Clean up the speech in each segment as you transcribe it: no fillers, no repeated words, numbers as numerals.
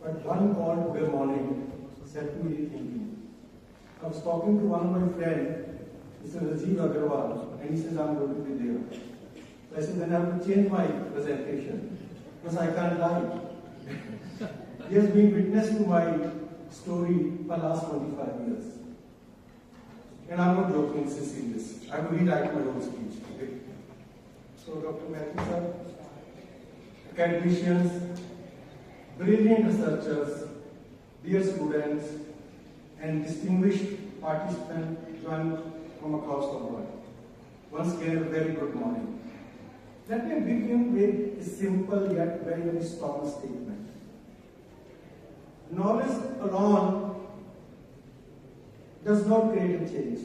But one call today morning set me thinking. I was talking to one of my friends, Mr. Rajiv Agarwal, and he says, I'm going to be there. So I said, then I have to change my presentation, because I can't lie. He has been witness to my story for the last 25 years. And I'm not joking, this is serious. I will rewrite my whole speech. Okay? So Dr. Matthew sir, academicians, brilliant researchers, dear students, and distinguished participants joined from across the world. Once again, a very good morning. Let me begin with a simple yet very, very strong statement. Knowledge alone does not create a change.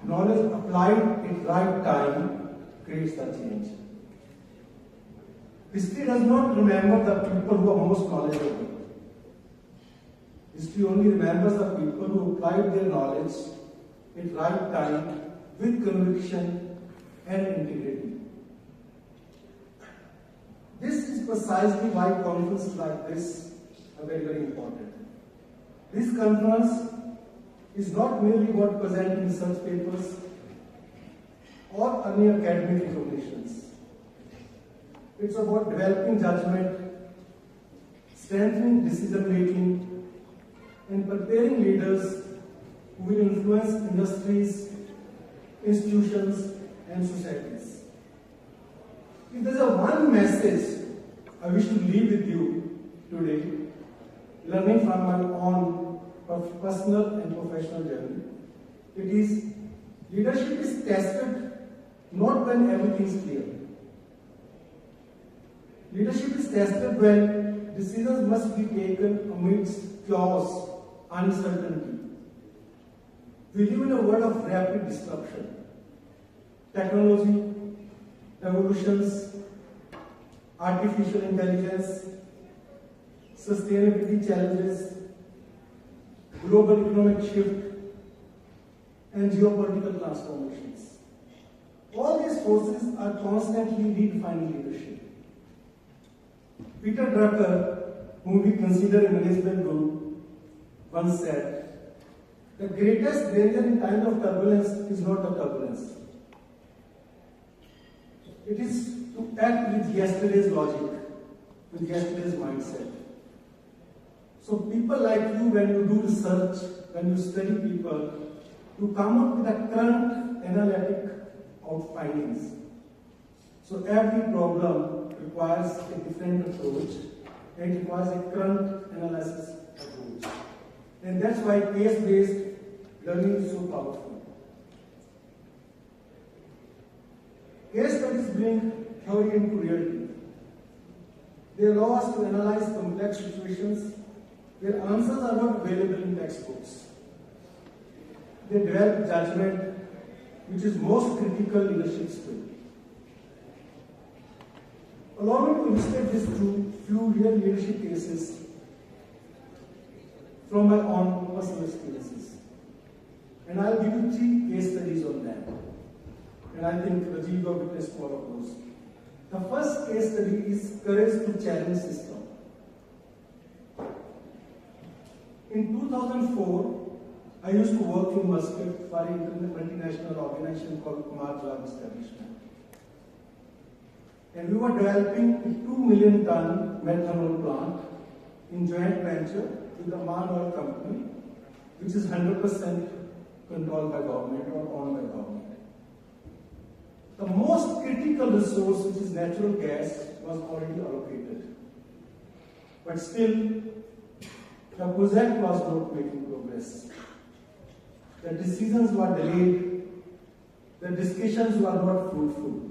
Knowledge applied at right time creates the change. History does not remember the people who are most knowledgeable. History only remembers the people who applied their knowledge at right time with conviction and integrity. This is precisely why conferences like this are very, very important. This conference is not merely about presenting research papers or earning academic recognitions. It's about developing judgment, strengthening decision making, and preparing leaders who will influence industries, institutions, and societies. If there's a one message I wish to leave with you today, learning from my own personal and professional journey, it is leadership is tested not when everything is clear. Leadership is tested when decisions must be taken amidst chaos, uncertainty. We live in a world of rapid disruption. Technology, revolutions, artificial intelligence, sustainability challenges, global economic shift, and geopolitical transformations. All these forces are constantly redefining leadership. Peter Drucker, whom we consider a management guru, once said, "The greatest danger in times of turbulence is not the turbulence. It is to act with yesterday's logic, with yesterday's mindset." So people like you, when you do research, when you study people, you come up with a current analytic findings. So every problem requires a different approach, and it requires a current analysis approach. And that's why case-based learning is so powerful. Case studies bring theory into reality. They allow us to analyze complex situations where answers are not available in textbooks. They develop judgment, which is most critical leadership skill. Allow me to illustrate this through few real leadership cases from my own personal experiences. And I'll give you 3 case studies on that. And I think Rajiv will witness all of those. The first case study is courage to challenge system. In 2004, I used to work in Muscat for a multinational organization called Kumar Drug Establishment. And we were developing a 2 million ton methanol plant in joint venture with the Man Oil Company, which is 100% controlled by government or owned by government. The most critical resource, which is natural gas, was already allocated. But still, the project was not making progress. The decisions were delayed. The discussions were not fruitful.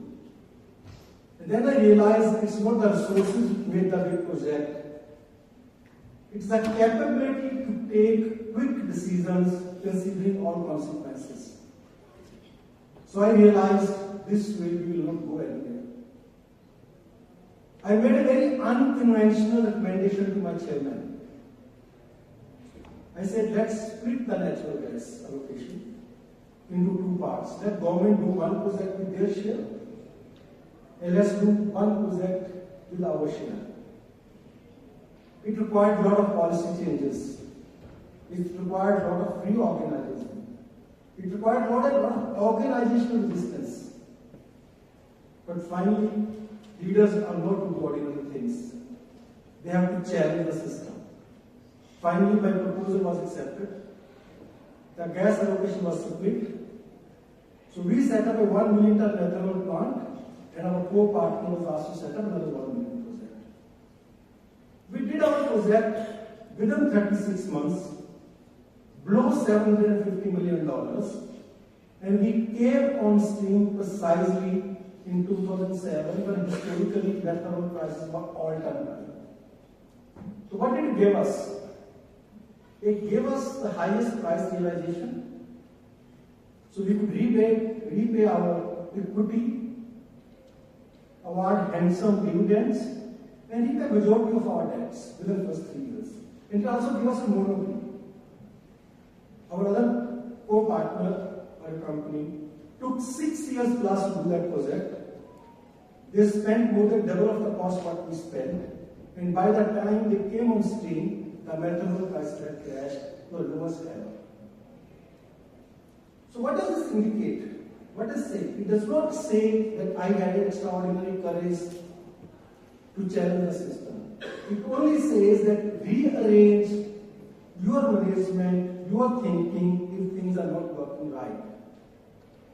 And then I realized it's not the resources which made the big project. It's the capability to take quick decisions considering all consequences. So I realized this way we will not go anywhere. I made a very unconventional recommendation to my chairman. I said, let's split the natural gas allocation into 2 parts. Let government do one project with their share, and let's do one project with our share. It required a lot of policy changes. It required a lot of reorganization. It required a lot of organizational resistance. But finally, leaders are not to do ordinary things. They have to challenge the system. Finally, my proposal was accepted. The gas allocation was split. So we set up a 1 million ton methanol plant, and our co-partner was asked to set up another 1 million project. We did our project within 36 months, below $750 million, and we came on stream precisely in 2007 when historically methanol prices were all-time high. So what did it give us? It gave us the highest price realization, so we could repay our equity, award handsome dividends, and repay majority of our debts within the first 3 years. And it also gave us a monopoly. Our other co-partner, our company, took 6 years plus to do that project. They spent more than double of the cost what we spent, and by the time they came on stream, the methanol price had crashed to the lowest ever. So what does this indicate? What does it say? It does not say that I had extraordinary courage to challenge the system. It only says that rearrange your management, your thinking if things are not working right.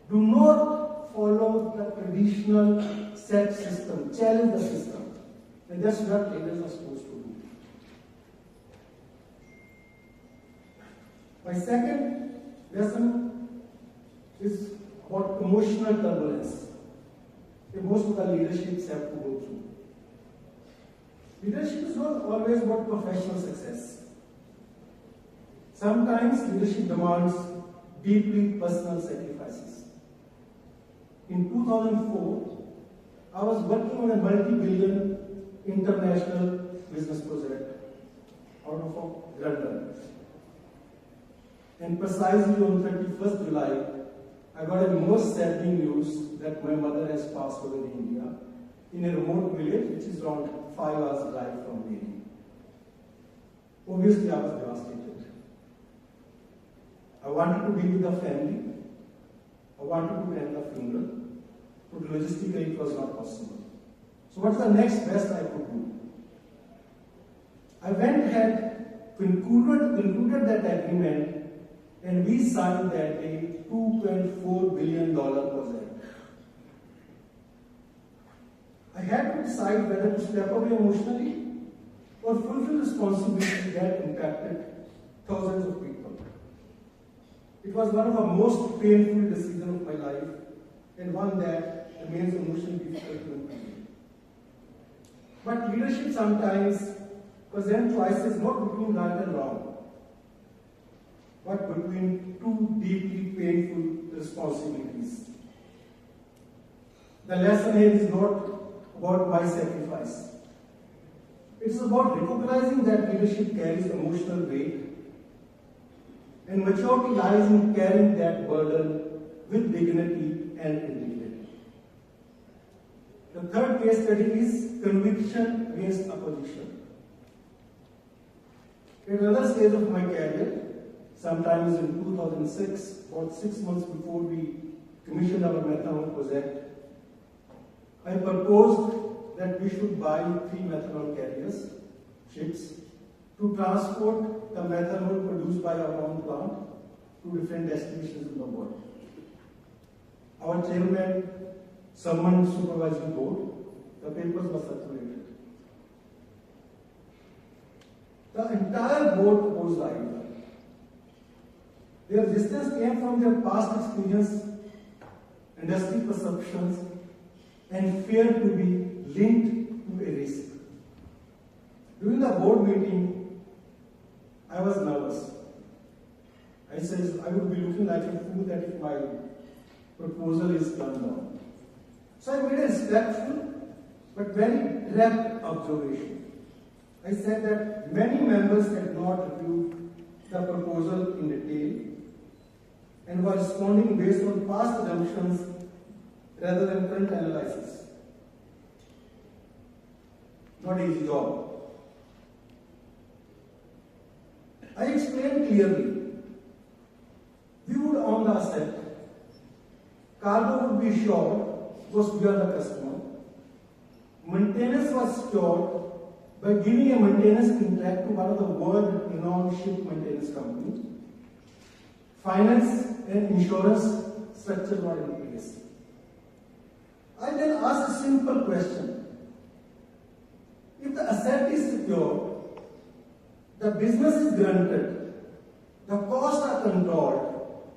Do not follow the traditional set system, challenge the system. And that's what leaders are supposed to do. My second lesson is about emotional turbulence that most of the leaderships have to go through. Leadership is not always about professional success. Sometimes leadership demands deeply personal sacrifices. In 2004, I was working on a multi-billion international business project out of London. And precisely on 31st July, I got a most saddening news that my mother has passed away in India, in a remote village which is around 5 hours drive from Delhi. Obviously, I was devastated. I wanted to be with the family. I wanted to attend the funeral, but logistically it was not possible. So what's the next best I could do? I went ahead, concluded that agreement, and we signed that day $2.4 billion project. I had to decide whether to step away emotionally or fulfill responsibility that impacted thousands of people. It was one of the most painful decisions of my life and one that remains emotionally difficult to implement. But leadership sometimes presents choices not between right and wrong, but between two deeply painful responsibilities. The lesson here is not about my sacrifice. It is about recognizing that leadership carries emotional weight, and maturity lies in carrying that burden with dignity and integrity. The third case study is conviction against opposition. At another stage of my career, sometimes in 2006, about 6 months before we commissioned our methanol project, I proposed that we should buy 3 methanol carriers, ships, to transport the methanol produced by our own plant to different destinations in the world. Our chairman summoned supervisory board. The papers were circulated. The entire board opposed the idea. Their resistance came from their past experience, industry perceptions, and fear to be linked to a risk. During the board meeting, I was nervous. I said I would be looking like a fool that if my proposal is turned down. So I made a respectful but very direct observation. I said that many members had not reviewed the proposal in detail and were responding based on past assumptions rather than current analysis. Not easy job. explained clearly, we would own the asset, cargo would be assured, goes beyond the customer, maintenance was secured by giving a maintenance contract to one of the world renowned ship maintenance company. Finance and insurance structure were in place. I then ask a simple question. If the asset is secure, the business is granted, the costs are controlled,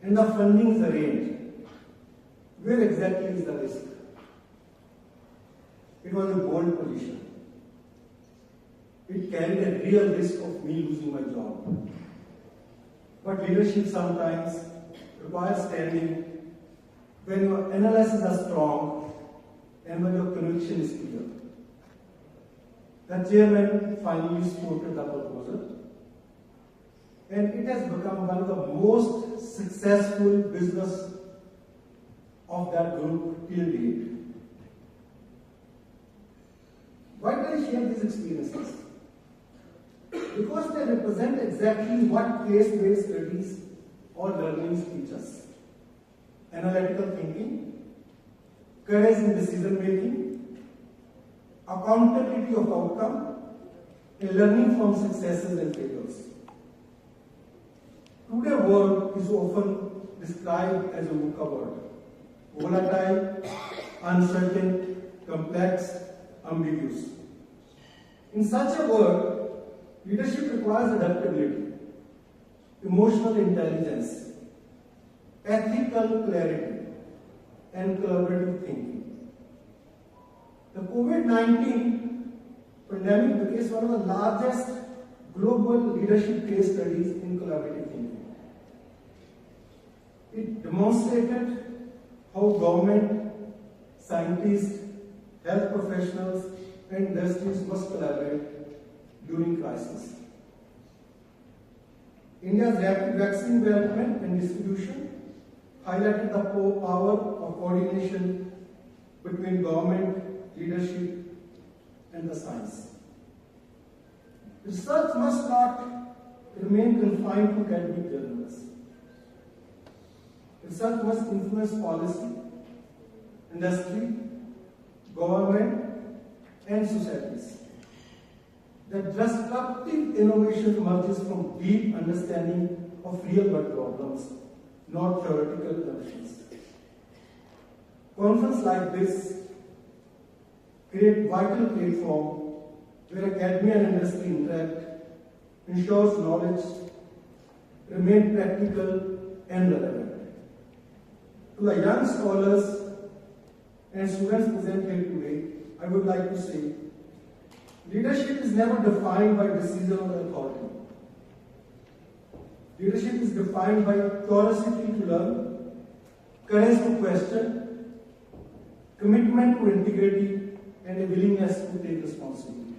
and the funding is arranged, where exactly is the risk? It was a bold position. It carried a real risk of me losing my job. But leadership sometimes requires standing when your analysis are strong and when your conviction is clear. The chairman finally supported the proposal, and it has become one of the most successful business of that group till date. Why do I share these experiences? Because they represent exactly what case-based studies or learnings teach us. Analytical thinking, courage in decision making, accountability of outcome, and learning from successes and failures. Today's world is often described as a VUCA world: volatile, uncertain, complex, ambiguous. In such a world, leadership requires adaptability, emotional intelligence, ethical clarity, and collaborative thinking. The COVID-19 pandemic became one of the largest global leadership case studies in collaborative thinking. It demonstrated how government, scientists, health professionals, and industries must collaborate during crisis. India's rapid vaccine development and distribution highlighted the power of coordination between government, leadership, and the science. Research must not remain confined to academic journals. Research must influence policy, industry, government, and societies. The disruptive innovation emerges from deep understanding of real-world problems, not theoretical notions. Conferences like this create vital platform where academia and industry interact, ensures knowledge remain practical and relevant. To the young scholars and students present here today, I would like to say, leadership is never defined by decision or authority. Leadership is defined by curiosity to learn, courage to question, commitment to integrity, and a willingness to take responsibility.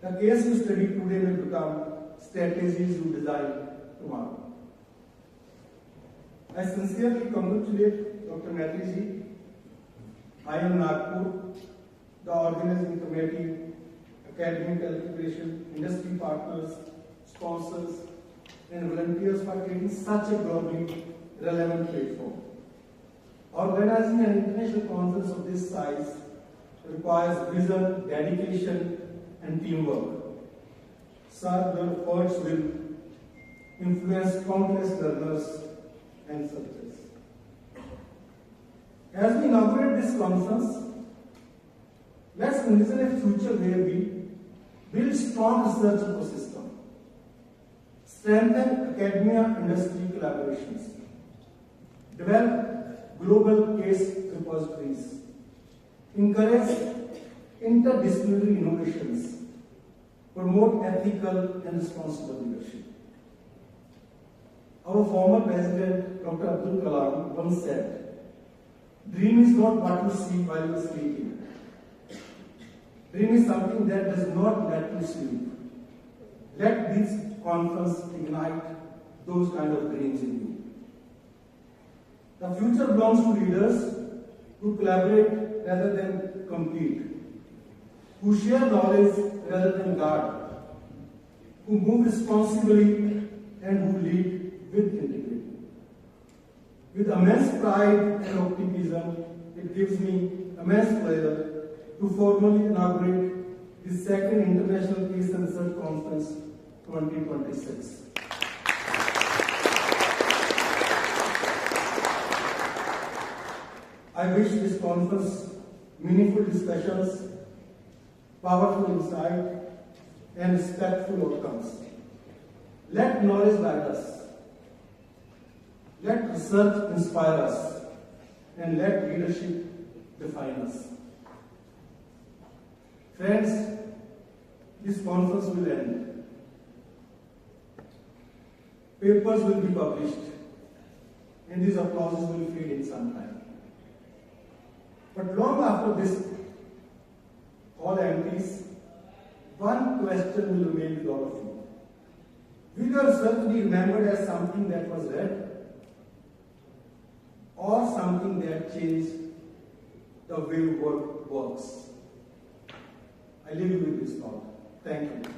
The case you study today will become strategies you design tomorrow. I sincerely congratulate Dr. Maitri, IIM Nagpur, the organizing committee, academic collaboration, industry partners, sponsors, and volunteers for creating such a globally relevant platform. Organizing an international conference of this size requires vision, dedication, and teamwork. Sir, your efforts will influence countless learners and subjects. As we inaugurate this conference, let's envision a future where we build strong research ecosystem, strengthen academia-industry collaborations, develop global case repositories, encourage interdisciplinary innovations, promote ethical and responsible leadership. Our former President, Dr. Abdul Kalam, once said, "Dream is not what you see while you are sleeping. Dream is something that does not let you sleep." Let this conference ignite those kind of dreams in you. The future belongs to leaders who collaborate rather than compete, who share knowledge rather than guard, who move responsibly and who lead with integrity. With immense pride and optimism, it gives me immense pleasure to formally inaugurate the second International Peace and Research Conference 2026. I wish this conference meaningful discussions, powerful insight, and respectful outcomes. Let knowledge guide us. Let research inspire us. And let leadership define us. Friends, this conference will end. Papers will be published. And these applauses will fade in some time. But long after this hall empties, one question will remain with all of you. Will your research be remembered as something that was read or something that changed the way work works? I leave you with this thought. Thank you.